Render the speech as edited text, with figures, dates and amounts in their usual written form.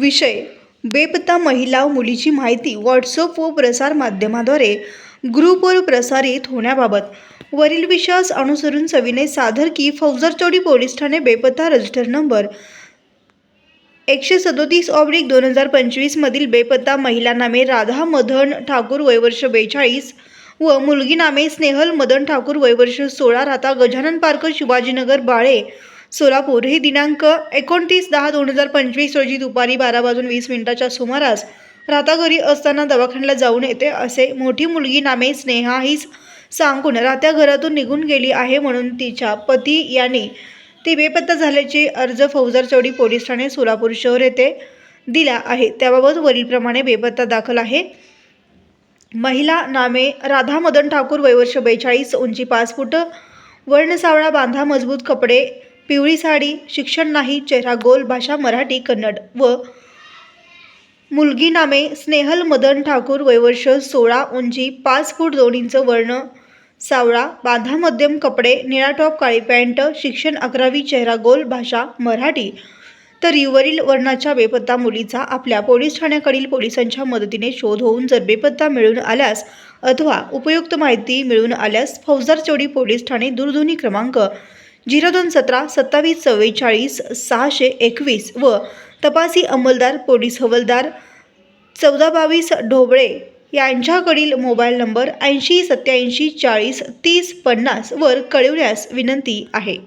विषय बेपत्ता महिला व मुलीची माहिती व्हॉट्सअप व प्रसारमाध्यमाद्वारे ग्रुपवर प्रसारित होण्याबाबत वरील विषयास अनुसरून सविनय सादर की फौजदारचौडी पोलीस ठाणे बेपत्ता रजिस्टर नंबर 137/2025 मधील बेपत्ता महिला नामे राधा मदन ठाकूर वय वर्ष 42 व मुलगी नामे स्नेहल मदन ठाकूर वय वर्ष 16 राहता गजानन पार्क शिवाजीनगर बाळे सोलापूर हे दिनांक 29/10/2025 रोजी दुपारी 12:20 सुमारास राहता घरी असताना दवाखान्याला जाऊन येते असे मोठी मुलगी नामे स्नेहा ही सांगून राहत्या घरातून निघून गेली आहे म्हणून तिच्या पती यांनी ती बेपत्ता झाल्याचे अर्ज फौजदारचौडी पोलीस ठाणे सोलापूर शहर येथे दिला आहे। त्याबाबत वरीलप्रमाणे बेपत्ता दाखल आहे। महिला नामे राधा मदन ठाकूर वय वर्ष 42 उंची 5 फूट वर्ण सावळा बांधा मजबूत कपडे पिवळी साडी शिक्षण नाही चेहरा गोल भाषा मराठी कन्नड व मुलगी नामे स्नेहल मदन ठाकूर वय वर्ष 16 उंची 5 फूट 2 इंच वर्ण सावळा बांधा मध्यम कपडे निळा टॉप काळी पॅन्ट शिक्षण 11वी चेहरा गोल भाषा मराठी। तर वरील वर्णाच्या बेपत्ता मुलीचा आपल्या पोलीस ठाण्याकडील पोलिसांच्या मदतीने शोध होऊन जर बेपत्ता मिळून आल्यास अथवा उपयुक्त माहिती मिळून आल्यास फौजदारचौडी पोलीस ठाणे दूरध्वनी क्रमांक 0217 27 44 621 व तपासी अंमलदार पोलीस हवालदार 1422 ढोबळे यांच्याकडील मोबाईल नंबर 80 87 40 30 50 वर कळविण्यास विनंती आहे।